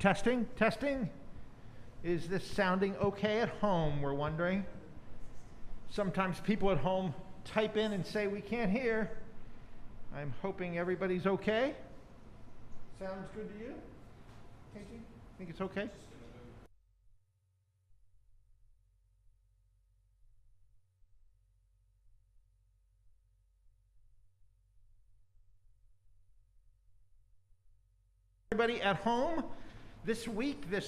Testing, testing. Is this sounding okay at home, we're wondering? Sometimes people at home type in and say we can't hear. I'm hoping everybody's okay. Sounds good to you? Casey? Think it's okay? Everybody at home, this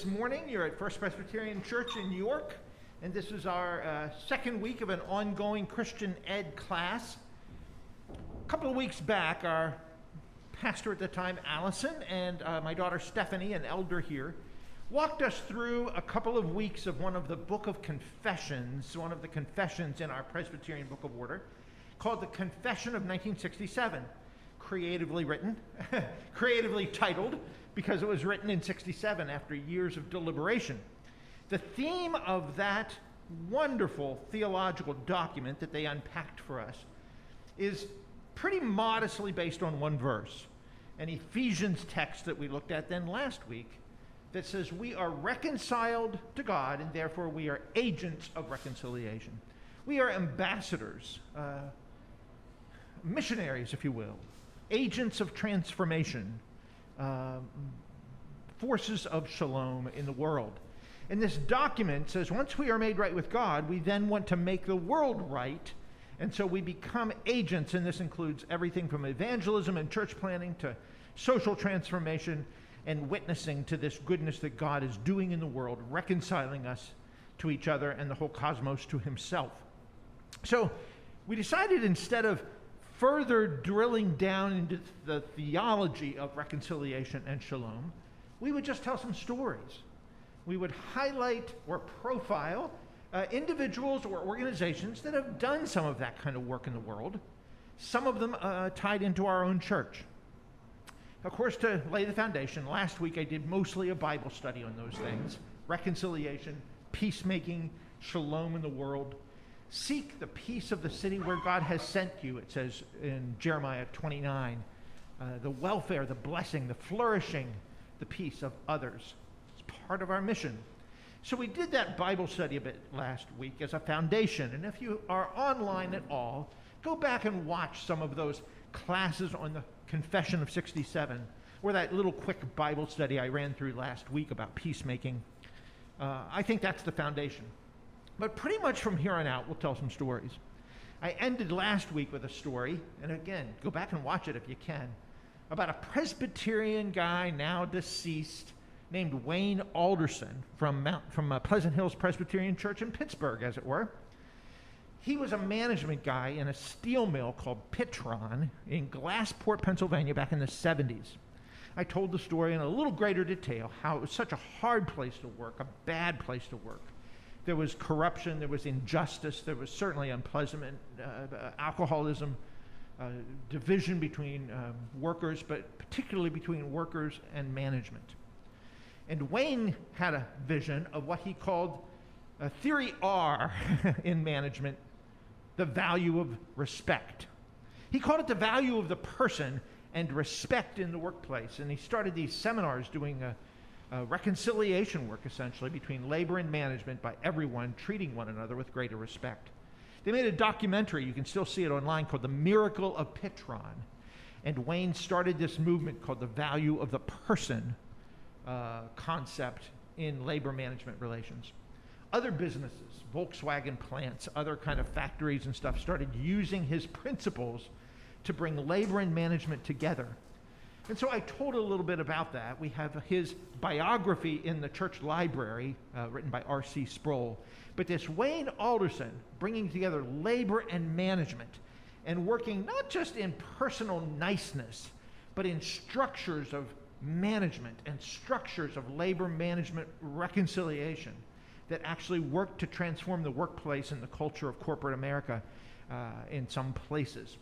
morning, you're at First Presbyterian Church in York, and this is our second week of an ongoing Christian Ed class. A couple of weeks back, our pastor at the time, Alderson, and my daughter Stephanie, an elder here, walked us through a couple of weeks of one of the Book of Confessions, one of the confessions in our Presbyterian Book of Order, called the Confession of 1967. Creatively written, creatively titled, because it was written in 67 after years of deliberation. The theme of that wonderful theological document that they unpacked for us is pretty modestly based on one verse, an Ephesians text that we looked at then last week that says we are reconciled to God and therefore we are agents of reconciliation. We are ambassadors, missionaries, if you will, agents of transformation, forces of shalom in the world. And this document says once we are made right with God, we then want to make the world right. And so we become agents, and this includes everything from evangelism and church planting to social transformation and witnessing to this goodness that God is doing in the world, reconciling us to each other and the whole cosmos to himself. So we decided instead of further drilling down into the theology of reconciliation and shalom, we would just tell some stories. We would highlight or profile individuals or organizations that have done some of that kind of work in the world, some of them tied into our own church. Of course, to lay the foundation, last week I did mostly a Bible study on those things: reconciliation, peacemaking, shalom in the world. Seek the peace of the city where God has sent you, it says in Jeremiah 29. The welfare, the blessing, the flourishing, the peace of others. It's part of our mission. So we did that Bible study a bit last week as a foundation. And if you are online at all, go back and watch some of those classes on the Confession of 67, or that little quick Bible study I ran through last week about peacemaking. I think that's the foundation. But pretty much from here on out, we'll tell some stories. I ended last week with a story, and again, go back and watch it if you can, about a Presbyterian guy, now deceased, named Wayne Alderson from Pleasant Hills Presbyterian Church in Pittsburgh, as it were. He was a management guy in a steel mill called Pitron in Glassport, Pennsylvania, back in the 70s. I told the story in a little greater detail, how it was such a hard place to work, a bad place to work. There was corruption, there was injustice, there was certainly unpleasant alcoholism, division between workers, but particularly between workers and management. And Wayne had a vision of what he called Theory R in management, the value of respect. He called it the value of the person and respect in the workplace. And he started these seminars doing reconciliation work, essentially, between labor and management by everyone treating one another with greater respect. They made a documentary, you can still see it online, called The Miracle of Pitron. And Wayne started this movement called the value of the person concept in labor management relations. Other businesses, Volkswagen plants, other kind of factories and stuff, started using his principles to bring labor and management together. And so I told a little bit about that. We have his biography in the church library, written by R.C. Sproul. But this Wayne Alderson, bringing together labor and management and working not just in personal niceness, but in structures of management and structures of labor management reconciliation that actually work to transform the workplace and the culture of corporate America in some places.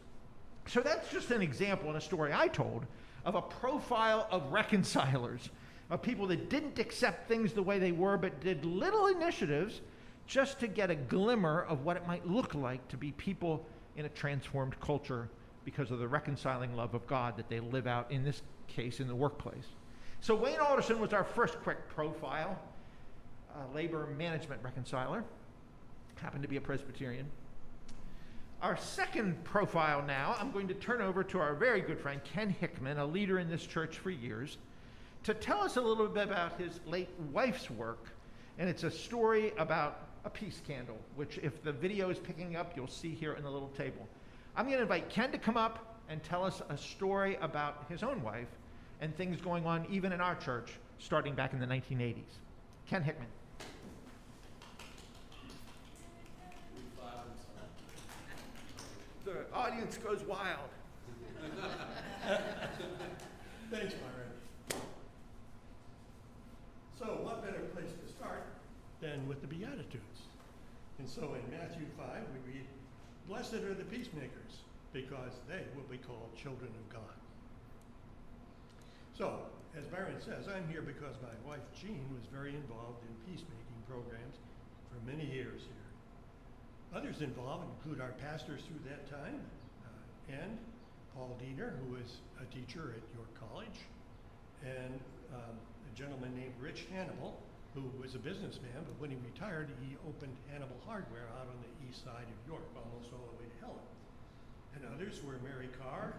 So that's just an example and a story I told of a profile of reconcilers, of people that didn't accept things the way they were, but did little initiatives just to get a glimmer of what it might look like to be people in a transformed culture because of the reconciling love of God that they live out, in this case, in the workplace. So Wayne Alderson was our first quick profile, labor management reconciler. Happened to be a Presbyterian. Our second profile now, I'm going to turn over to our very good friend, Ken Hickman, a leader in this church for years, to tell us a little bit about his late wife's work. And it's a story about a peace candle, which if the video is picking up, you'll see here in the little table. I'm going to invite Ken to come up and tell us a story about his own wife and things going on even in our church starting back in the 1980s. Ken Hickman. The audience goes wild. Thanks, Byron. So, what better place to start than with the Beatitudes? And so in Matthew 5, we read, "Blessed are the peacemakers, because they will be called children of God." So, as Byron says, I'm here because my wife Jean was very involved in peacemaking programs for many years here. Others involved include our pastors through that time, and Paul Diener, who was a teacher at York College, and a gentleman named Rich Hannibal, who was a businessman, but when he retired, he opened Hannibal Hardware out on the east side of York, almost all the way to Helen. And others were Mary Carr,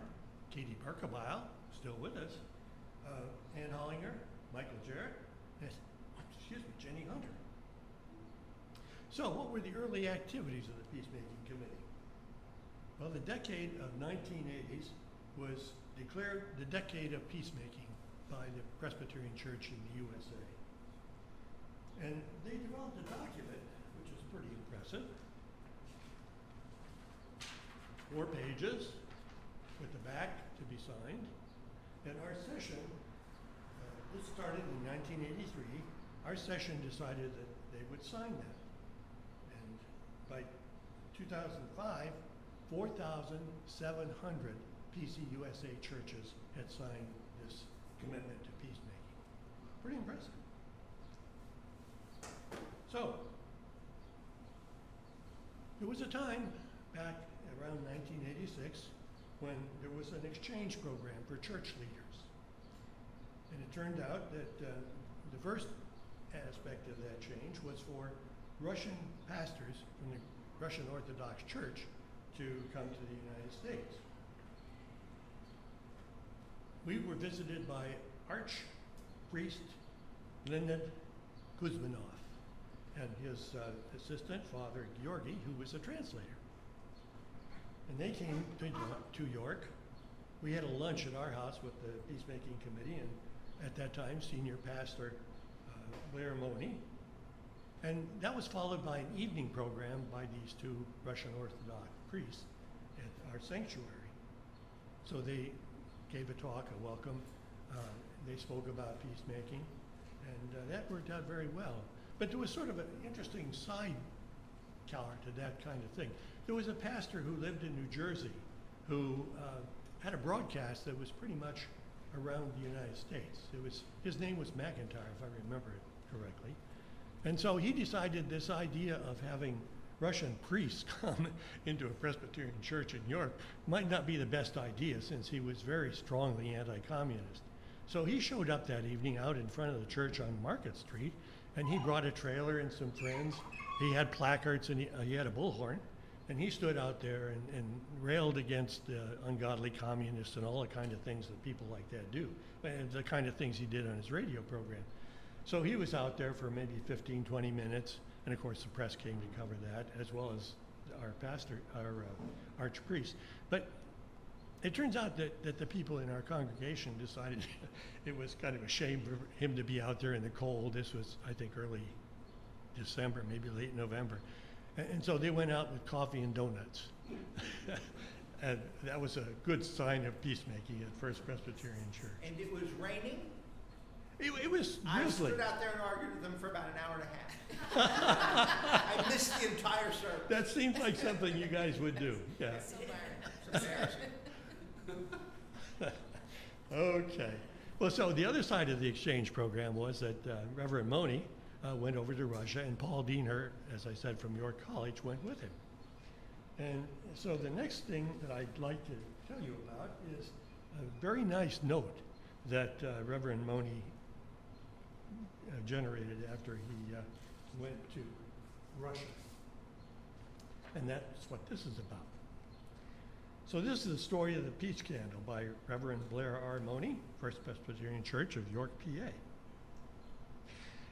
Katie Barkabile, still with us, Ann Hollinger, Michael Jarrett, and, Jenny Hunter. So what were the early activities of the Peacemaking Committee? Well, the decade of 1980s was declared the decade of peacemaking by the Presbyterian Church in the USA. And they developed a document, which is pretty impressive. 4 pages with the back to be signed. And our session, this started in 1983, our session decided that they would sign that. And by 2005, 4,700 PCUSA churches had signed this commitment to peacemaking. Pretty impressive. So, there was a time back around 1986 when there was an exchange program for church leaders. And it turned out that the first aspect of that change was for Russian pastors from the Russian Orthodox Church to come to the United States. We were visited by Archpriest Leonid Kuzmanov and his assistant, Father Georgi, who was a translator. And they came to York. We had a lunch at our house with the Peacemaking Committee, and at that time, senior pastor Blair Moani. And that was followed by an evening program by these 2 Russian Orthodox priests at our sanctuary. So they gave a talk, a welcome. They spoke about peacemaking, and that worked out very well. But there was sort of an interesting side counter to that kind of thing. There was a pastor who lived in New Jersey who had a broadcast that was pretty much around the United States. His name was McIntyre, if I remember it correctly. And so he decided this idea of having Russian priests come into a Presbyterian church in York might not be the best idea, since he was very strongly anti-communist. So he showed up that evening out in front of the church on Market Street, and he brought a trailer and some friends. He had placards, and he had a bullhorn, and he stood out there and railed against ungodly communists and all the kind of things that people like that do, and the kind of things he did on his radio program. So he was out there for maybe 15, 20 minutes, and of course the press came to cover that, as well as our pastor, our archpriest. But it turns out that the people in our congregation decided it was kind of a shame for him to be out there in the cold. This was, I think, early December, maybe late November. And so they went out with coffee and donuts. And that was a good sign of peacemaking at First Presbyterian Church. And it was raining? It was I drizzly. stood out there and argued with them for about an hour and a half. I missed the entire service. That seems like something you guys would do, yeah. It's embarrassing. Okay. Well, so the other side of the exchange program was that Reverend Moani went over to Russia, and Paul Diener, as I said, from York College, went with him. And so the next thing that I'd like to tell you about is a very nice note that Reverend Moani generated after he went to Russia. And that's what this is about. So this is the story of the Peace Candle by Reverend Blair R. Moani, First Presbyterian Church of York, PA.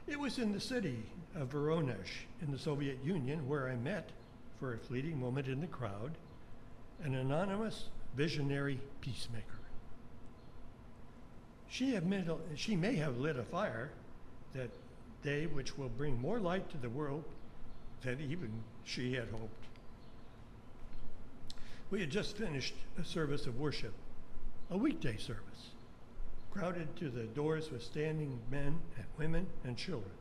It was in the city of Voronezh in the Soviet Union where I met, for a fleeting moment in the crowd, an anonymous visionary peacemaker. She may have lit a fire that day which will bring more light to the world than even she had hoped. We had just finished a service of worship, a weekday service, crowded to the doors with standing men and women and children.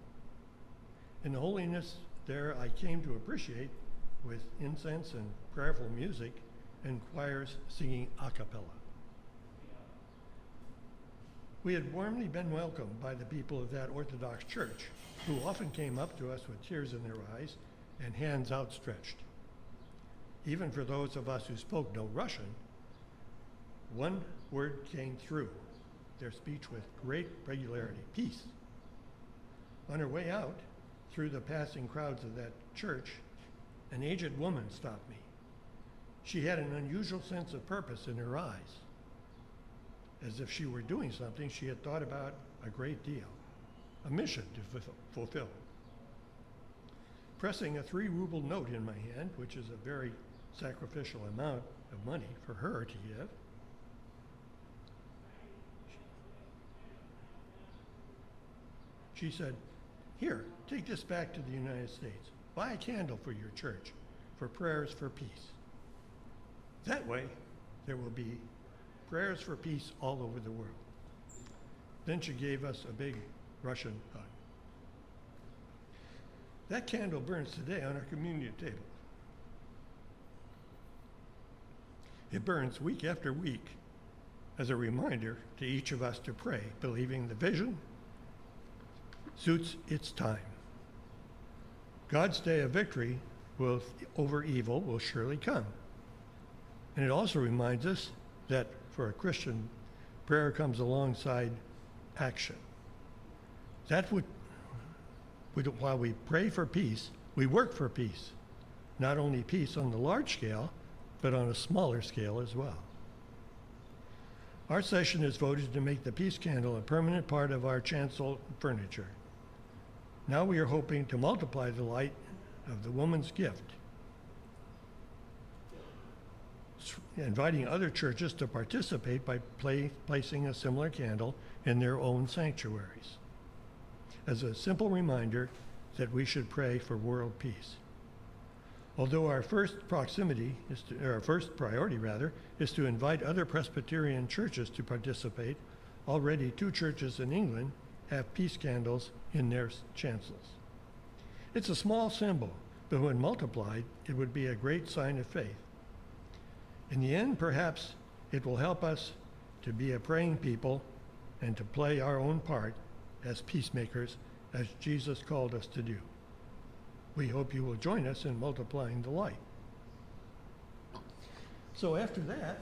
In the holiness there I came to appreciate with incense and prayerful music and choirs singing a cappella. We had warmly been welcomed by the people of that Orthodox church, who often came up to us with tears in their eyes and hands outstretched. Even for those of us who spoke no Russian, one word came through their speech with great regularity: peace. On her way out, through the passing crowds of that church, an aged woman stopped me. She had an unusual sense of purpose in her eyes, as if she were doing something she had thought about a great deal, a mission to fulfill. Pressing a 3-ruble note in my hand, which is a very sacrificial amount of money for her to give, she said, "Here, take this back to the United States. Buy a candle for your church, for prayers for peace. That way, there will be prayers for peace all over the world." Then she gave us a big Russian hug. That candle burns today on our communion table. It burns week after week as a reminder to each of us to pray, believing the vision suits its time. God's day of victory over evil will surely come. And it also reminds us that for a Christian, prayer comes alongside action. While we pray for peace, we work for peace. Not only peace on the large scale, but on a smaller scale as well. Our session is voted to make the peace candle a permanent part of our chancel furniture. Now we are hoping to multiply the light of the woman's gift, inviting other churches to participate by placing a similar candle in their own sanctuaries, as a simple reminder that we should pray for world peace. Although our first priority is to invite other Presbyterian churches to participate, already 2 churches in England have peace candles in their chancels. It's a small symbol, but when multiplied, it would be a great sign of faith. In the end, perhaps it will help us to be a praying people and to play our own part as peacemakers, as Jesus called us to do. We hope you will join us in multiplying the light. So after that,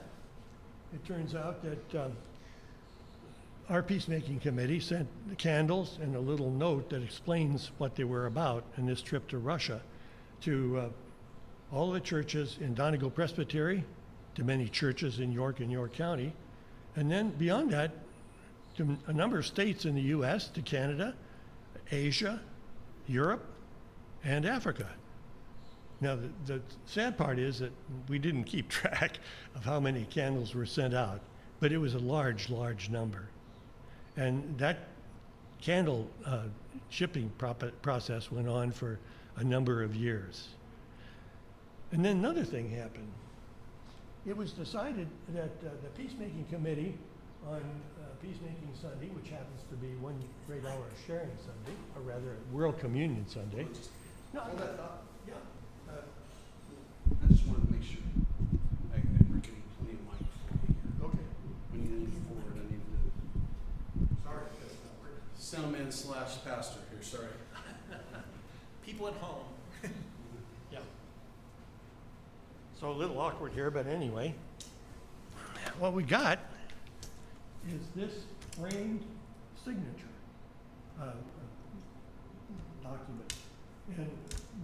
it turns out that our peacemaking committee sent candles and a little note that explains what they were about in this trip to Russia to all the churches in Donegal Presbytery, to many churches in York and York County, and then beyond that, to a number of states in the U.S., to Canada, Asia, Europe, and Africa. Now, the sad part is that we didn't keep track of how many candles were sent out, but it was a large, large number. And that candle shipping process went on for a number of years. And then another thing happened. It was decided that the Peacemaking Committee on Peacemaking Sunday, which happens to be one great hour of sharing Sunday, or rather World Communion Sunday. No, Hold that thought. yeah. I just wanted to make sure. We're getting plenty of mic for you here. Okay. When you lean forward, I need to. Sorry, that's not working. Soundman / pastor here, sorry. People at home. Yeah. So a little awkward here, but anyway. What we got is this framed signature document. And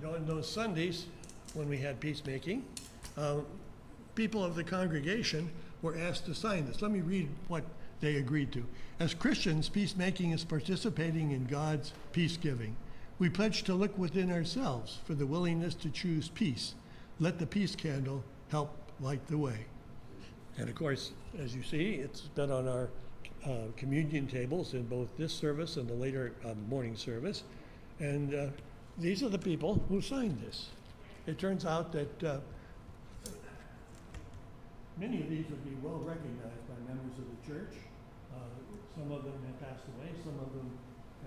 on those Sundays, when we had peacemaking, people of the congregation were asked to sign this. Let me read what they agreed to. As Christians, peacemaking is participating in God's peace-giving. We pledge to look within ourselves for the willingness to choose peace. Let the peace candle help light the way. And of course, as you see, it's been on our communion tables in both this service and the later morning service. And these are the people who signed this. It turns out that many of these would be well recognized by members of the church. Some of them have passed away, some of them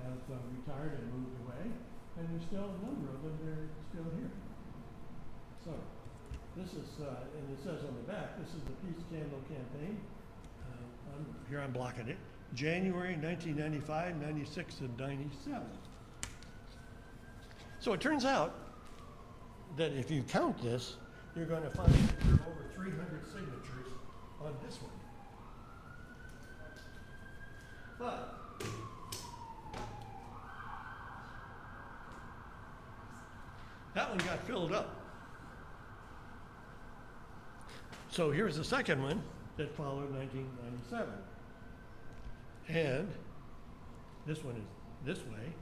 have retired and moved away, and there's still a number of them that are still here. So, this is, and it says on the back, this is the Peace Candle Campaign. I'm blocking it. January 1995, 96, and 97. So it turns out that if you count this, you're going to find that there are over 300 signatures on this one. But that one got filled up. So here's the second one that followed 1997. And this one is this way.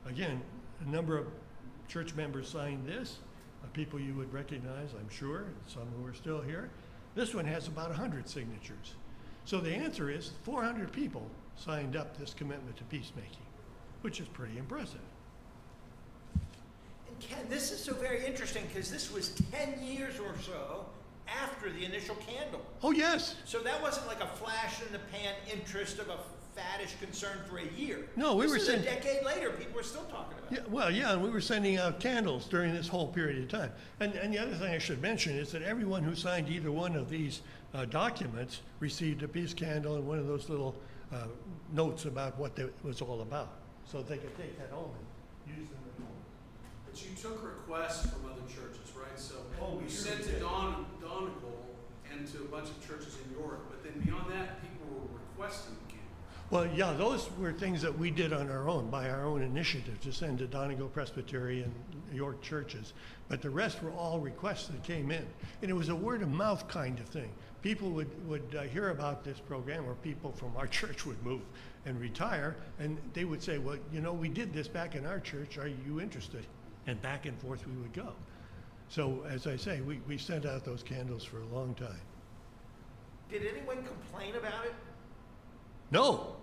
Again, a number of church members signed this, people you would recognize, I'm sure, some who are still here. This one has about 100 signatures. So the answer is 400 people signed up this commitment to peacemaking, which is pretty impressive. And Ken, this is so very interesting because this was 10 years or so after the initial candle. Oh, yes. So that wasn't like a flash in the pan interest of a faddish concern for a year. No, we were a decade later, people were still talking about it. Well, yeah, and we were sending out candles during this whole period of time. And the other thing I should mention is that everyone who signed either one of these documents received a peace candle and one of those little notes about what it was all about. So they could take that home and use them at home. But you took requests from other churches, right? So we you sure sent did. to Donegal and to a bunch of churches in York, but then beyond that, people were requesting the candle. Well, yeah, those were things that we did on our own, by our own initiative, to send to Donegal Presbyterian, York churches. But the rest were all requests that came in. And it was a word of mouth kind of thing. People would hear about this program, or people from our church would move and retire, and they would say, well, you know, we did this back in our church, are you interested? And back and forth we would go. So, as I say, we sent out those candles for a long time. Did anyone complain about it? No,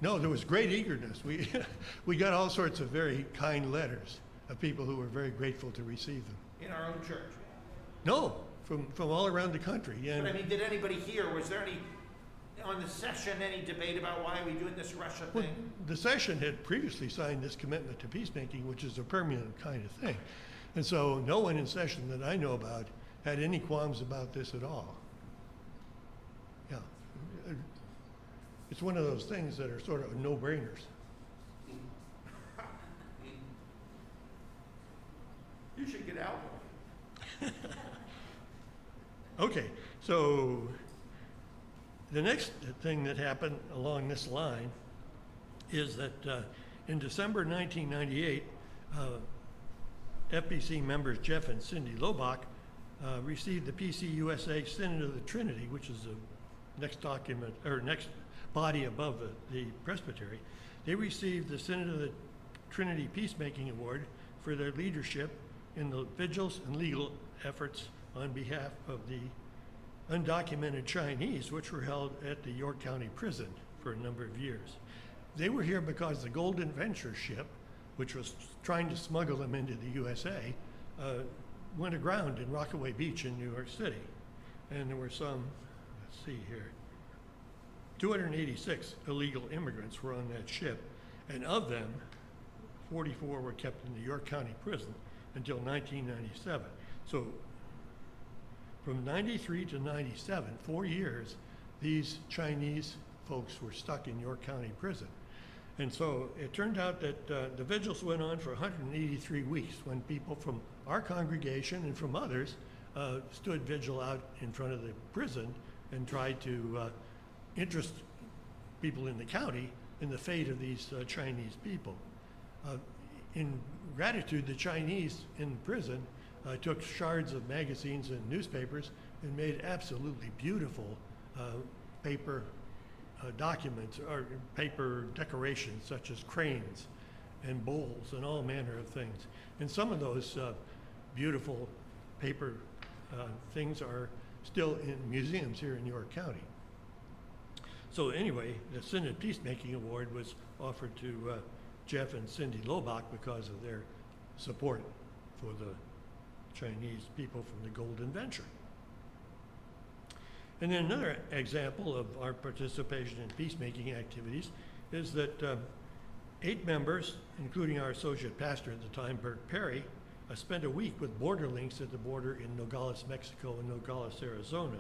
there was great eagerness. We got all sorts of very kind letters of people who were very grateful to receive them. In our own church? No, from all around the country. And But I mean, did anybody hear, was there any, on the session, any debate about why are we doing this Russia well, thing? the session had previously signed this commitment to peacemaking, which is a permanent kind of thing. And so no one in session that I know about had any qualms about this at all. Yeah. It's one of those things that are sort of no-brainers. You should get out more. Okay, so the next thing that happened along this line is that in December 1998, FBC members Jeff and Cindy Lobach received the PCUSA Synod of the Trinity, which is the next document, or next body above the presbytery. They received the Synod of the Trinity Peacemaking Award for their leadership in the vigils and legal efforts on behalf of the undocumented Chinese, which were held at the York County Prison for a number of years. They were here because the Golden Venture ship, which was trying to smuggle them into the USA, went aground in Rockaway Beach in New York City. And there were some, let's see here, 286 illegal immigrants were on that ship, and of them, 44 were kept in the York County Prison until 1997. So from 93 to 97, 4 years, these Chinese folks were stuck in York County Prison. And so it turned out that the vigils went on for 183 weeks when people from our congregation and from others stood vigil out in front of the prison and tried to interest people in the county in the fate of these Chinese people. In gratitude, the Chinese in prison took shards of magazines and newspapers and made absolutely beautiful paper documents or paper decorations such as cranes and bowls and all manner of things. And some of those beautiful paper things are still in museums here in York County. So anyway, the Synod Peacemaking Award was offered to Jeff and Cindy Lobach because of their support for the Chinese people from the Golden Venture. And then another example of our participation in peacemaking activities is that 8 members, including our associate pastor at the time, Bert Perry, spent a week with borderlinks at the border in Nogales, Mexico and Nogales, Arizona,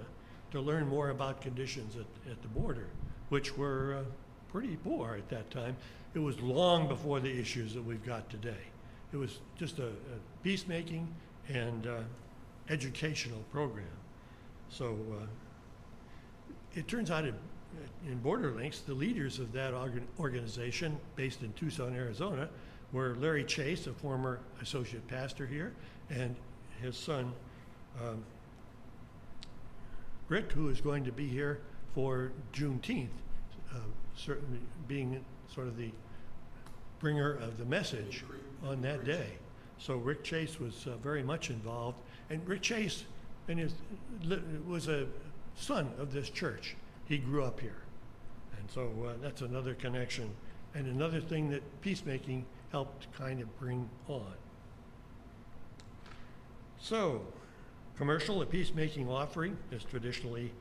to learn more about conditions at the border, which were pretty poor at that time. It was long before the issues that we've got today. It was just a peacemaking and educational program. So it turns out in Borderlinks, the leaders of that organization based in Tucson, Arizona, were Larry Chase, a former associate pastor here, and his son, Rick, who is going to be here for Juneteenth, certainly being sort of the bringer of the message on that day. So Rick Chase was very much involved, and Rick Chase was a son of this church. He grew up here, and so that's another connection and another thing that peacemaking helped kind of bring on. So, commercial, a peacemaking offering is traditionally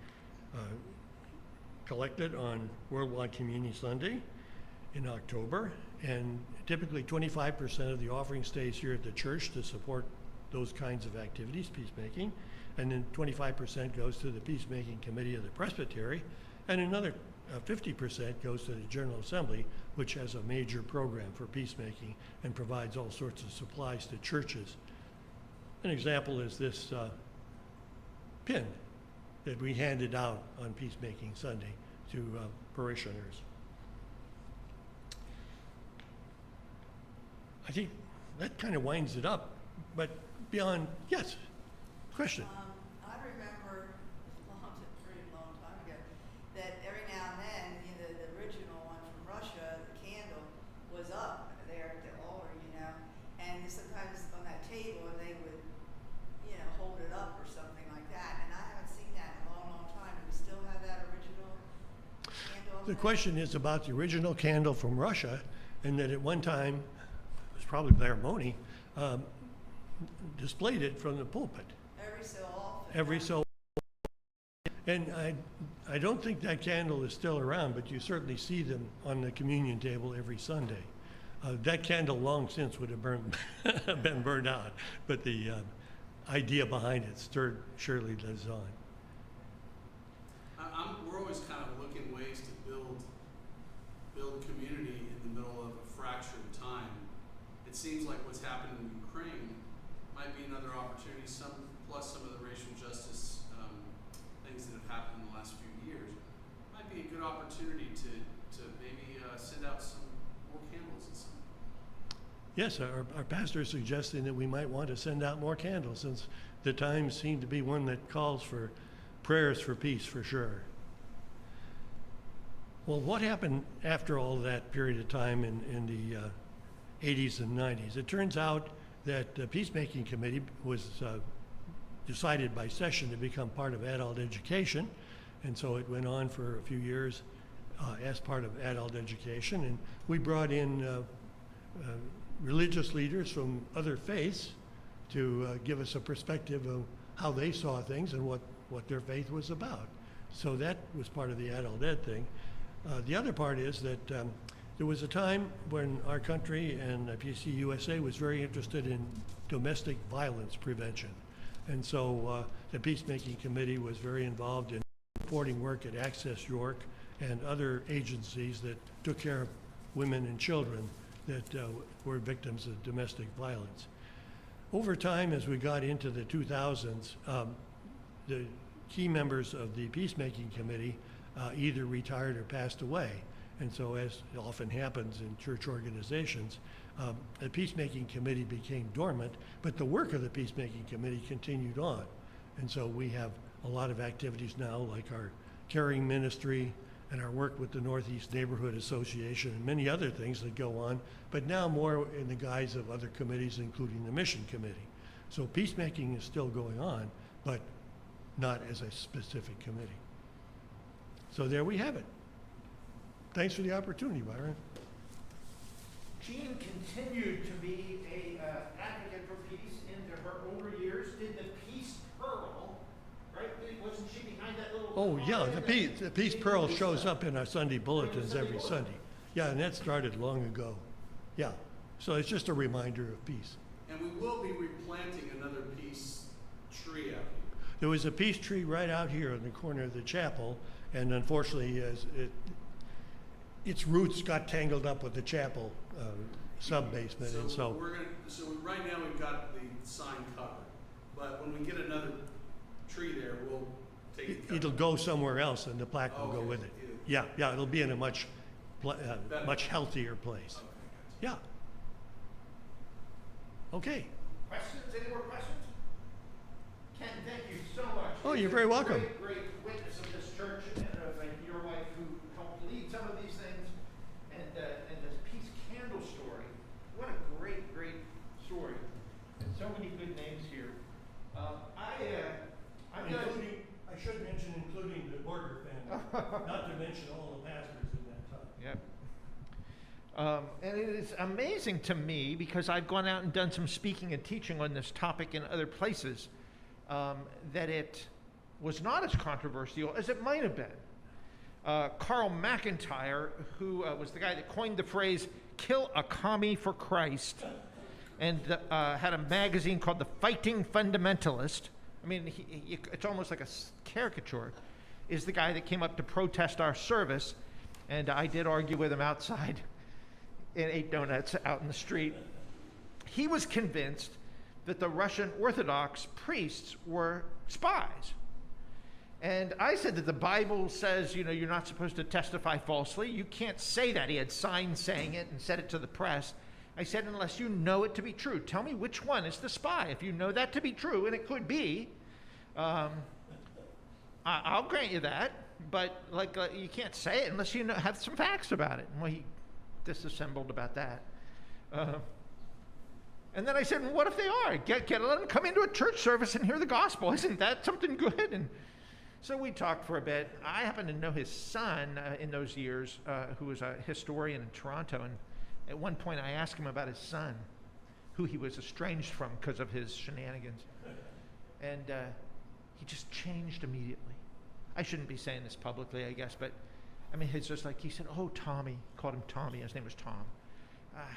collected on Worldwide Communion Sunday in October, and typically 25% of the offering stays here at the church to support those kinds of activities, peacemaking, and then 25% goes to the Peacemaking Committee of the Presbytery, and another 50% goes to the General Assembly, which has a major program for peacemaking and provides all sorts of supplies to churches. An example is this pin that we handed out on Peacemaking Sunday to parishioners. I think that kind of winds it up, but beyond, yes, question. I remember a pretty long time ago that every now and then, the original one from Russia, the candle, was up there at the altar, and sometimes on that table they would, hold it up or something like that. And I haven't seen that in a long, long time. Do we still have that original candle? The question is about the original candle from Russia, and that at one time, it was probably Blair Moani, displayed it from the pulpit. Every so often. Every so often. And I don't think that candle is still around, but you certainly see them on the communion table every Sunday. That candle long since would have been burned out, but the idea behind it surely lives on. We're always kind of looking ways to build community in the middle of a fractured time. It seems like what's happened in Ukraine might be another opportunity, plus some of the racial justice things that have happened in the last few years. Might be a good opportunity to maybe send out some more candles and some. Yes, our pastor is suggesting that we might want to send out more candles, since the times seem to be one that calls for prayers for peace for sure. Well, what happened after all that period of time in the 80s and 90s? It turns out that the Peacemaking Committee was decided by session to become part of adult education, and so it went on for a few years as part of adult education, and we brought in religious leaders from other faiths to give us a perspective of how they saw things and what their faith was about. So that was part of the adult ed thing. The other part is that there was a time when our country and PC USA was very interested in domestic violence prevention. And so the Peacemaking Committee was very involved in supporting work at Access York and other agencies that took care of women and children that were victims of domestic violence. Over time, as we got into the 2000s, the key members of the Peacemaking Committee either retired or passed away. And so, as often happens in church organizations, the Peacemaking Committee became dormant, but the work of the Peacemaking Committee continued on. And so we have a lot of activities now, like our caring ministry and our work with the Northeast Neighborhood Association and many other things that go on, but now more in the guise of other committees, including the Mission Committee. So peacemaking is still going on, but not as a specific committee. So there we have it. Thanks for the opportunity, Byron. Jean continued to be a advocate for peace into her older years. Did the Peace Pearl, right? Wasn't she behind that little? Oh yeah, the Peace Pearl shows up in our Sunday bulletins every Sunday. Yeah, and that started long ago. Yeah, so it's just a reminder of peace. And we will be replanting another peace tree out here. There was a peace tree right out here in the corner of the chapel, and unfortunately, its roots got tangled up with the chapel sub-basement, and so. Right now we've got the sign covered, but when we get another tree there, we'll take it. It'll go somewhere else, and the plaque will go with it. Yeah, it'll be in a much healthier place. Okay, Yeah. Okay. Questions? Any more questions? Ken, thank you so much. Oh, you're very welcome. Great witness of this church and of your wife who helped lead some of these things, and this peace candle story. What a great story, and so many good names here. I should mention including the Borger family, not to mention all the pastors in that time. Yep. And it is amazing to me, because I've gone out and done some speaking and teaching on this topic in other places, that it was not as controversial as it might have been. Carl McIntyre, who was the guy that coined the phrase, "kill a commie for Christ," and had a magazine called The Fighting Fundamentalist. I mean, it's almost like a caricature, is the guy that came up to protest our service, and I did argue with him outside and ate donuts out in the street. He was convinced that the Russian Orthodox priests were spies. And I said that the Bible says, you're not supposed to testify falsely. You can't say that. He had signs saying it and said it to the press. I said, unless you know it to be true, tell me which one is the spy. If you know that to be true, and it could be, I'll grant you that. But you can't say it unless you have some facts about it. Well, he disassembled about that. And then I said, well, what if they are? Let them come into a church service and hear the gospel. Isn't that something good? And so we talked for a bit. I happen to know his son in those years, who was a historian in Toronto. And at one point I asked him about his son, who he was estranged from because of his shenanigans. And he just changed immediately. I shouldn't be saying this publicly, I guess, but I mean, it's just like, he said, "Oh, Tommy," called him Tommy, his name was Tom.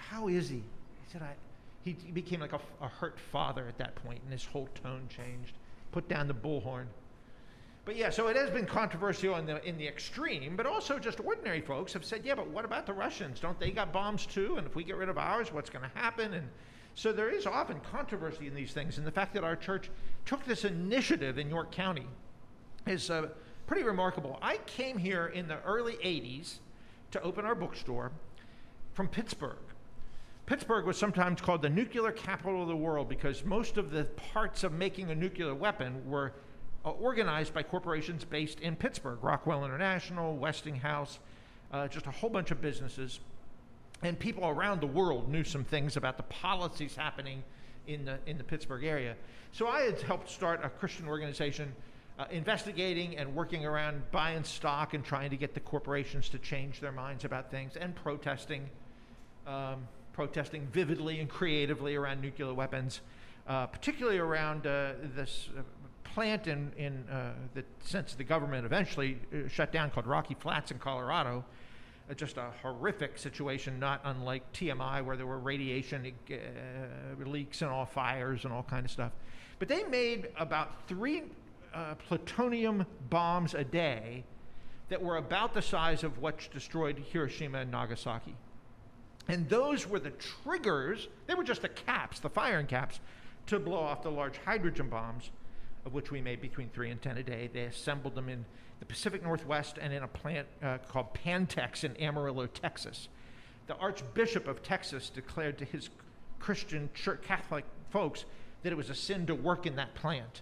"How is he?" He said, he became like a hurt father at that point, and his whole tone changed, put down the bullhorn. But yeah, so it has been controversial in the extreme, but also just ordinary folks have said, yeah, but what about the Russians? Don't they got bombs too? And if we get rid of ours, what's going to happen? And so there is often controversy in these things, and the fact that our church took this initiative in York County is pretty remarkable. I came here in the early 80s to open our bookstore from Pittsburgh. Pittsburgh was sometimes called the nuclear capital of the world because most of the parts of making a nuclear weapon were organized by corporations based in Pittsburgh. Rockwell International, Westinghouse, just a whole bunch of businesses. And people around the world knew some things about the policies happening in the Pittsburgh area. So I had helped start a Christian organization investigating and working around buying stock and trying to get the corporations to change their minds about things, and protesting vividly and creatively around nuclear weapons, particularly around this plant that since the government eventually shut down, called Rocky Flats in Colorado. Just a horrific situation, not unlike TMI, where there were radiation leaks and all fires and all kind of stuff. But they made about 3 plutonium bombs a day that were about the size of what destroyed Hiroshima and Nagasaki. And those were the triggers. They were just the caps, the firing caps, to blow off the large hydrogen bombs of which we made between 3 and 10 a day. They assembled them in the Pacific Northwest and in a plant called Pantex in Amarillo, Texas. The Archbishop of Texas declared to his Christian church, Catholic folks that it was a sin to work in that plant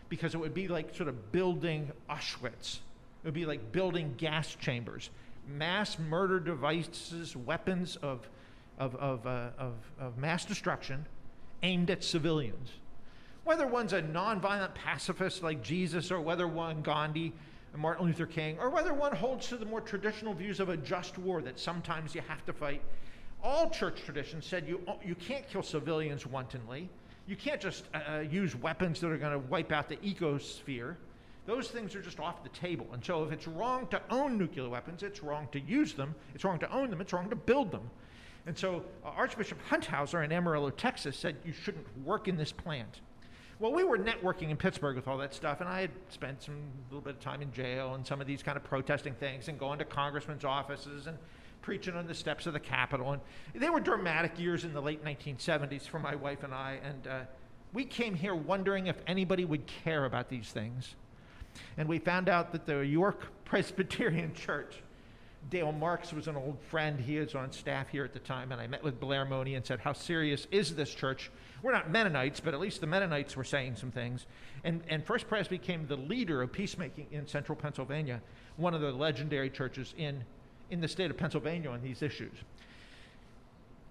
because it would be like sort of building Auschwitz. It would be like building gas chambers, mass murder devices, weapons of mass destruction aimed at civilians. Whether one's a nonviolent pacifist like Jesus, or whether one Gandhi and Martin Luther King, or whether one holds to the more traditional views of a just war that sometimes you have to fight, all church traditions said you can't kill civilians wantonly. You can't just use weapons that are going to wipe out the ecosphere. Those things are just off the table. And so if it's wrong to own nuclear weapons, it's wrong to use them, it's wrong to own them, it's wrong to build them. And so Archbishop Hunthauser in Amarillo, Texas said you shouldn't work in this plant. Well, we were networking in Pittsburgh with all that stuff, and I had spent a little bit of time in jail and some of these kind of protesting things and going to congressmen's offices and preaching on the steps of the Capitol. And they were dramatic years in the late 1970s for my wife and I, and we came here wondering if anybody would care about these things. And we found out that the York Presbyterian Church, Dale Marks was an old friend. He was on staff here at the time, and I met with Blair, Moani, and said, how serious is this church? We're not Mennonites, but at least the Mennonites were saying some things. And First Pres became the leader of peacemaking in central Pennsylvania, one of the legendary churches in the state of Pennsylvania on these issues.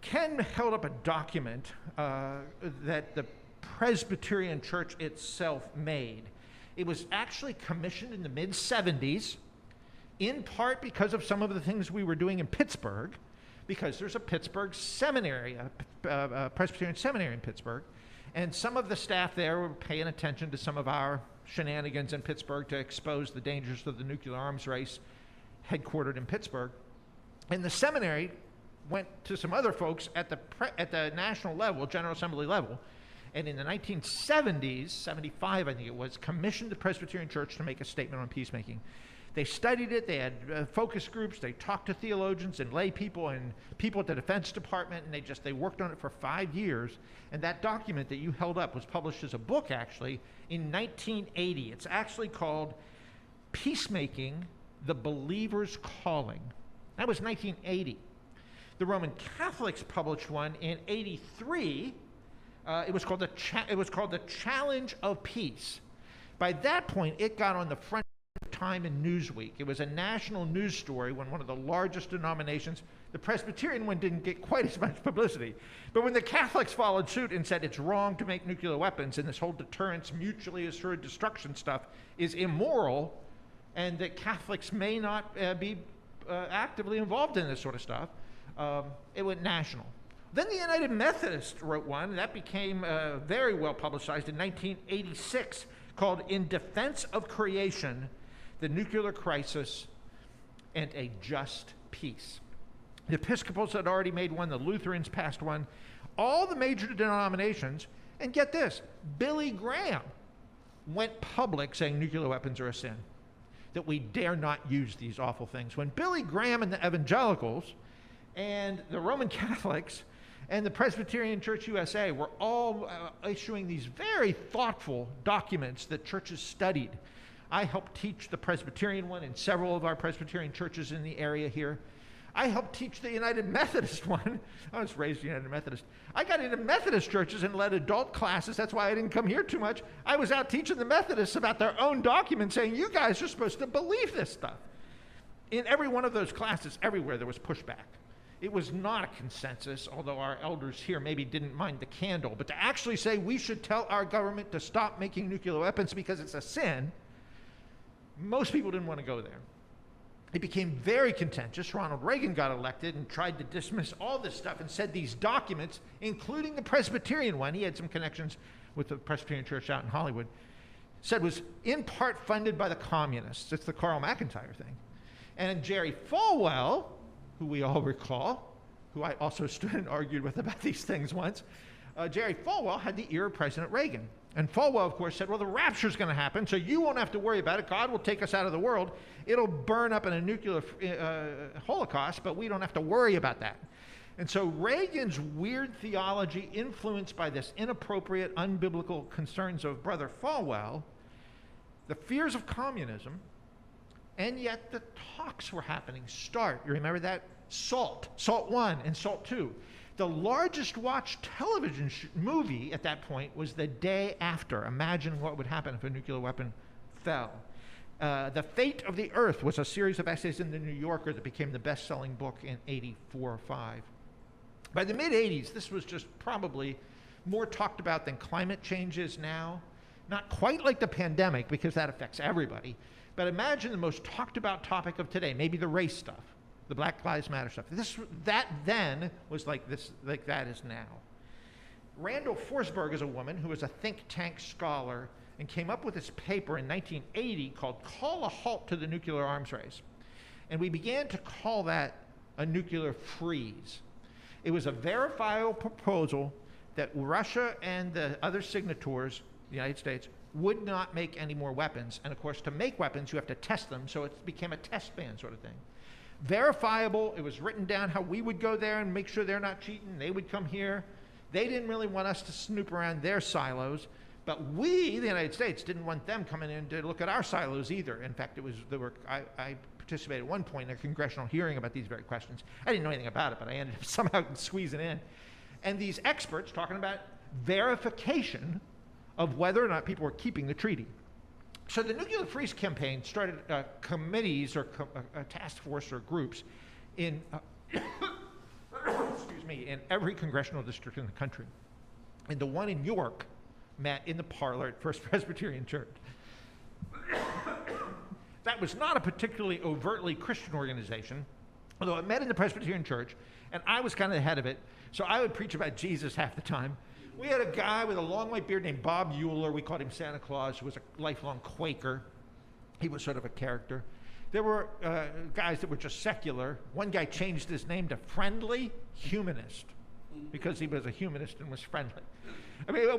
Ken held up a document that the Presbyterian Church itself made. It was actually commissioned in the mid-70s, in part because of some of the things we were doing in Pittsburgh, because there's a Pittsburgh seminary, a Presbyterian seminary in Pittsburgh, and some of the staff there were paying attention to some of our shenanigans in Pittsburgh to expose the dangers of the nuclear arms race headquartered in Pittsburgh. And the seminary went to some other folks at the national level, General Assembly level, and in the 1970s, 75 I think it was, commissioned the Presbyterian Church to make a statement on peacemaking. They studied it, they had focus groups, they talked to theologians and lay people and people at the Defense Department, and they worked on it for 5 years. And that document that you held up was published as a book, actually, in 1980. It's actually called Peacemaking, the Believer's Calling. That was 1980. The Roman Catholics published one in 83. It was called the Challenge of Peace. By that point, it got on the front Time in Newsweek. It was a national news story when one of the largest denominations, the Presbyterian one, didn't get quite as much publicity. But when the Catholics followed suit and said it's wrong to make nuclear weapons and this whole deterrence, mutually assured destruction stuff is immoral, and that Catholics may not be actively involved in this sort of stuff, it went national. Then the United Methodists wrote one, and that became very well publicized in 1986, called In Defense of Creation, the Nuclear Crisis and a Just Peace. The Episcopals had already made one, the Lutherans passed one, all the major denominations, and get this, Billy Graham went public saying nuclear weapons are a sin, that we dare not use these awful things. When Billy Graham and the evangelicals and the Roman Catholics and the Presbyterian Church USA were all issuing these very thoughtful documents that churches studied. I helped teach the Presbyterian one in several of our Presbyterian churches in the area here. I helped teach the United Methodist one. I was raised United Methodist. I got into Methodist churches and led adult classes. That's why I didn't come here too much. I was out teaching the Methodists about their own documents, saying, you guys are supposed to believe this stuff. In every one of those classes, everywhere there was pushback. It was not a consensus, although our elders here maybe didn't mind the candle. But to actually say we should tell our government to stop making nuclear weapons because it's a sin, most people didn't want to go there. It became very contentious. Ronald Reagan got elected and tried to dismiss all this stuff and said these documents, including the Presbyterian one, he had some connections with the Presbyterian Church out in Hollywood, said was in part funded by the communists. It's the Carl McIntyre thing. And Jerry Falwell, who we all recall, who I also stood and argued with about these things once, Jerry Falwell had the ear of President Reagan. And Falwell, of course, said, well, the rapture's going to happen, so you won't have to worry about it. God will take us out of the world. It'll burn up in a nuclear holocaust, but we don't have to worry about that. And so Reagan's weird theology, influenced by this inappropriate, unbiblical concerns of Brother Falwell, the fears of communism, and yet the talks were happening. START, you remember that? SALT 1 and SALT 2. The largest watched television movie at that point was The Day After. Imagine what would happen if a nuclear weapon fell. The Fate of the Earth was a series of essays in the New Yorker that became the best-selling book in 84 or 5. By the mid-'80s, this was just probably more talked about than climate change is now. Not quite like the pandemic, because that affects everybody. But imagine the most talked about topic of today, maybe the race stuff, the Black Lives Matter stuff. That then was like that is now. Randall Forsberg is a woman who is a think tank scholar and came up with this paper in 1980 called Call a Halt to the Nuclear Arms Race. And we began to call that a nuclear freeze. It was a verifiable proposal that Russia and the other signatories, the United States, would not make any more weapons. And of course, to make weapons, you have to test them, so it became a test ban sort of thing. Verifiable, it was written down how we would go there and make sure they're not cheating. They would come here. They didn't really want us to snoop around their silos, but we, the United States, didn't want them coming in to look at our silos either. In fact, I participated at one point in a congressional hearing about these very questions. I didn't know anything about it, but I ended up somehow squeezing in. And these experts talking about verification of whether or not people were keeping the treaty. So the Nuclear Freeze Campaign started committees or a task force or groups in, excuse me, in every congressional district in the country. And the one in York met in the parlor at First Presbyterian Church. That was not a particularly overtly Christian organization, although it met in the Presbyterian Church, and I was kind of the head of it, so I would preach about Jesus half the time. We had a guy with a long white beard named Bob Euler. We called him Santa Claus, who was a lifelong Quaker. He was sort of a character. There were guys that were just secular. One guy changed his name to Friendly Humanist because he was a humanist and was friendly. I mean,